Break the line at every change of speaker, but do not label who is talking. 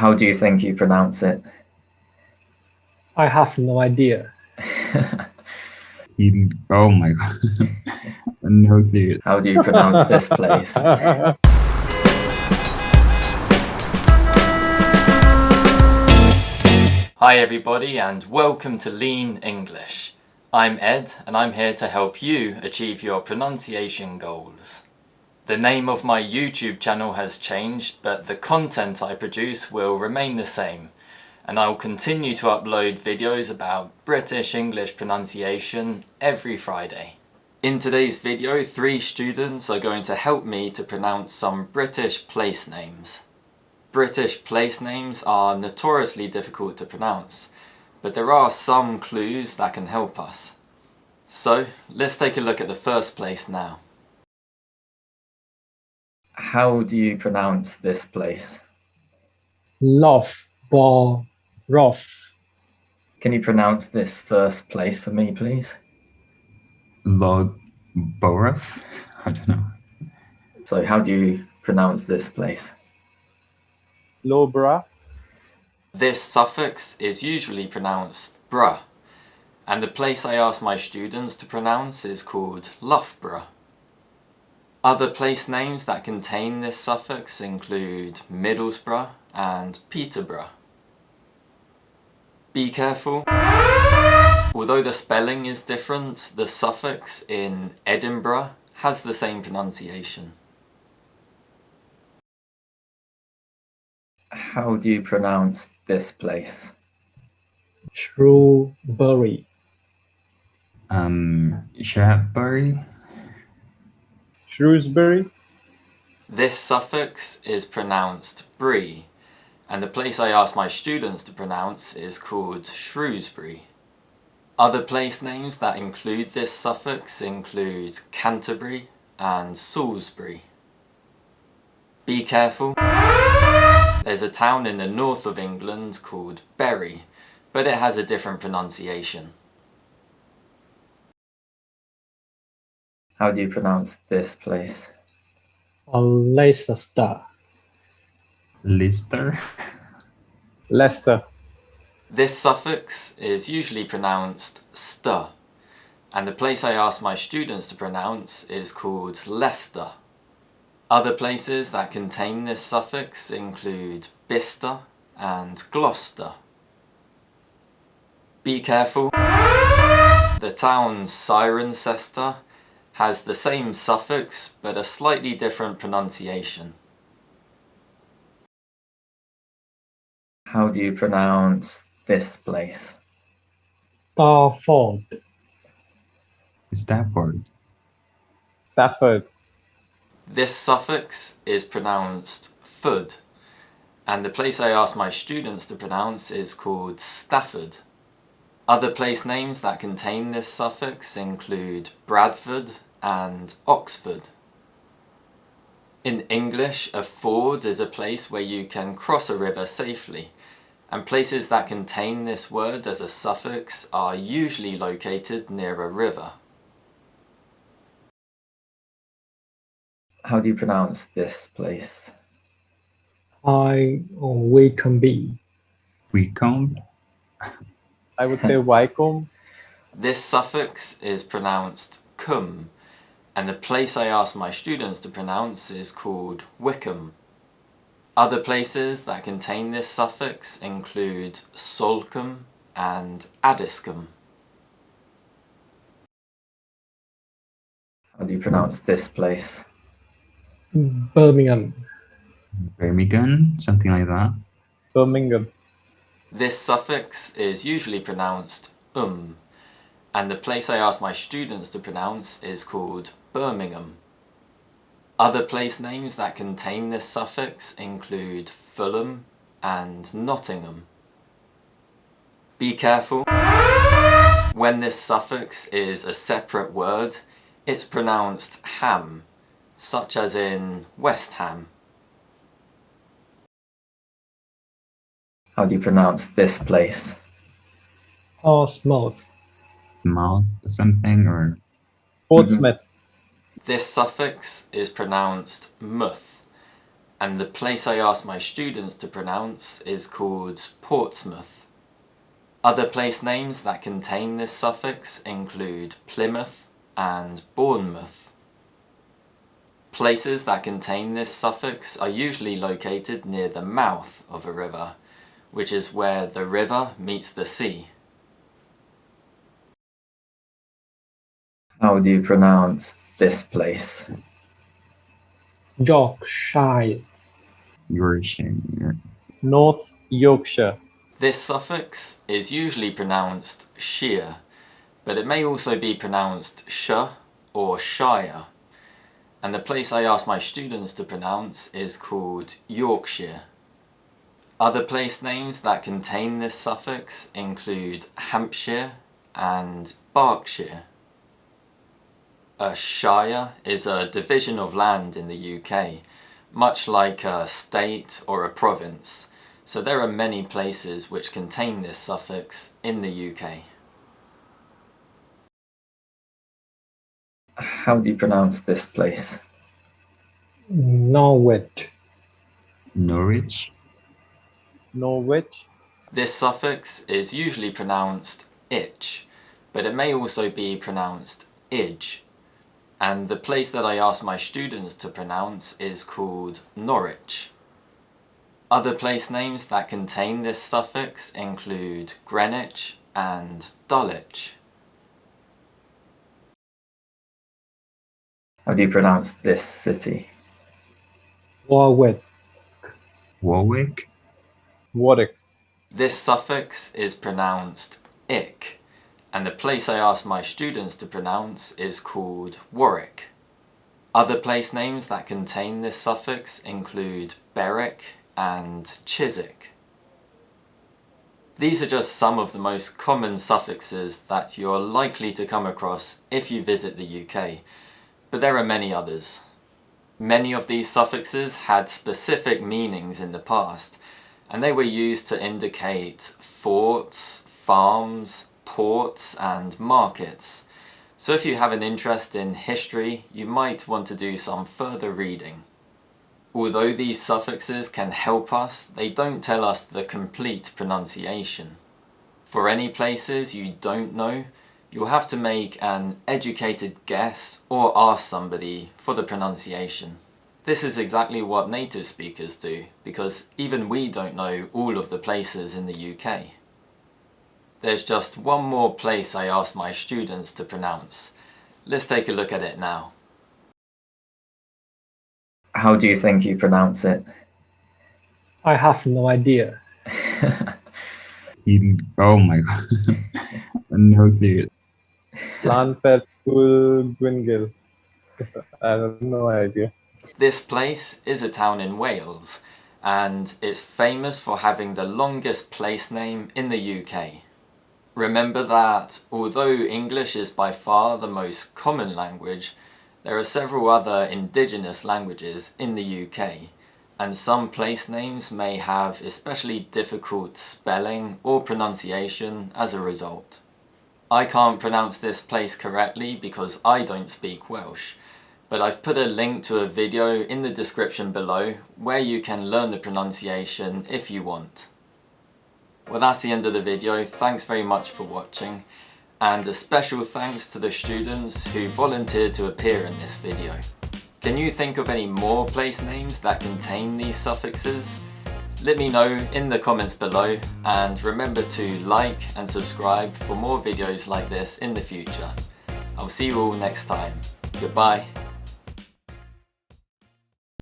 How do you think you pronounce it?
I have no idea.
Oh my god. No clue.
How do you pronounce this place? Hi everybody and welcome to Lean English. I'm Ed and I'm here to help you achieve your pronunciation goals. The name of my YouTube channel has changed, but the content I produce will remain the same, and I'll continue to upload videos about British English pronunciation every Friday. In today's video, 3 students are going to help me to pronounce some British place names. British place names are notoriously difficult to pronounce, but there are some clues that can help us. So, let's take a look at the first place now. How do you pronounce this place?
Loughborough.
Can you pronounce this first place for me, please?
Borough? I don't know.
So how do you pronounce this place?
Loughborough.
This suffix is usually pronounced bruh, and the place I ask my students to pronounce is called Loughborough. Other place names that contain this suffix include Middlesbrough and Peterborough. Be careful. Although the spelling is different, the suffix in Edinburgh has the same pronunciation. How do you pronounce this place?
Shrewsbury.
Shrewsbury?
Shrewsbury.
This suffix is pronounced brie, and the place I ask my students to pronounce is called Shrewsbury. Other place names that include this suffix include Canterbury and Salisbury. Be careful. There's a town in the north of England called Bury, but it has a different pronunciation. How do you pronounce this place?
Leicester.
Lister?
Leicester.
This suffix is usually pronounced ster, and the place I ask my students to pronounce is called Leicester. Other places that contain this suffix include Bicester and Gloucester. Be careful. The town Cirencester has the same suffix but a slightly different pronunciation. How do you pronounce this place?
Stafford.
Stafford.
This suffix is pronounced fud, and the place I ask my students to pronounce is called Stafford. Other place names that contain this suffix include Bradford and Oxford. In English, a ford is a place where you can cross a river safely, and places that contain this word as a suffix are usually located near a river. How do you pronounce this place?
Wycombe.
Wycombe?
I would say Wycombe.
This suffix is pronounced cum, and the place I ask my students to pronounce is called Wickham. Other places that contain this suffix include Salcombe and Addiscombe. How do you pronounce this place?
Birmingham.
Birmingham? Something like that.
Birmingham.
This suffix is usually pronounced and the place I ask my students to pronounce is called Birmingham. Other place names that contain this suffix include Fulham and Nottingham. Be careful. When this suffix is a separate word, it's pronounced ham, such as in West Ham. How do you pronounce this place?
Portsmouth.
Mouth something or
Portsmouth.
This suffix is pronounced muth, and the place I ask my students to pronounce is called Portsmouth. Other place names that contain this suffix include Plymouth and Bournemouth. Places that contain this suffix are usually located near the mouth of a river, which is where the river meets the sea. How do you pronounce this place?
Yorkshire.
Yorkshire.
North Yorkshire.
This suffix is usually pronounced shire, but it may also be pronounced sh or shire. And the place I ask my students to pronounce is called Yorkshire. Other place names that contain this suffix include Hampshire and Berkshire. A shire is a division of land in the UK, much like a state or a province, so there are many places which contain this suffix in the UK. How do you pronounce this place?
Norwich.
Norwich.
Norwich.
This suffix is usually pronounced itch, but it may also be pronounced idge. And the place that I ask my students to pronounce is called Norwich. Other place names that contain this suffix include Greenwich and Dulwich. How do you pronounce this city?
Warwick.
Warwick.
Warwick.
This suffix is pronounced ick, and the place I ask my students to pronounce is called Warwick. Other place names that contain this suffix include Berwick and Chiswick. These are just some of the most common suffixes that you're likely to come across if you visit the UK, but there are many others. Many of these suffixes had specific meanings in the past, and they were used to indicate forts, farms, ports and markets. So if you have an interest in history, you might want to do some further reading. Although these suffixes can help us, they don't tell us the complete pronunciation. For any places you don't know, you'll have to make an educated guess or ask somebody for the pronunciation. This is exactly what native speakers do, because even we don't know all of the places in the UK. There's just one more place I asked my students to pronounce. Let's take a look at it now. How do you think you pronounce it?
I have no idea.
Oh my god. No clue.
Llanfairpwllgwyngyll. I have no idea.
This place is a town in Wales, and it's famous for having the longest place name in the UK. Remember that although English is by far the most common language, there are several other indigenous languages in the UK, and some place names may have especially difficult spelling or pronunciation as a result. I can't pronounce this place correctly because I don't speak Welsh, but I've put a link to a video in the description below where you can learn the pronunciation if you want. Well, that's the end of the video. Thanks very much for watching, and a special thanks to the students who volunteered to appear in this video. Can you think of any more place names that contain these suffixes? Let me know in the comments below, and remember to like and subscribe for more videos like this in the future. I'll see you all next time. Goodbye.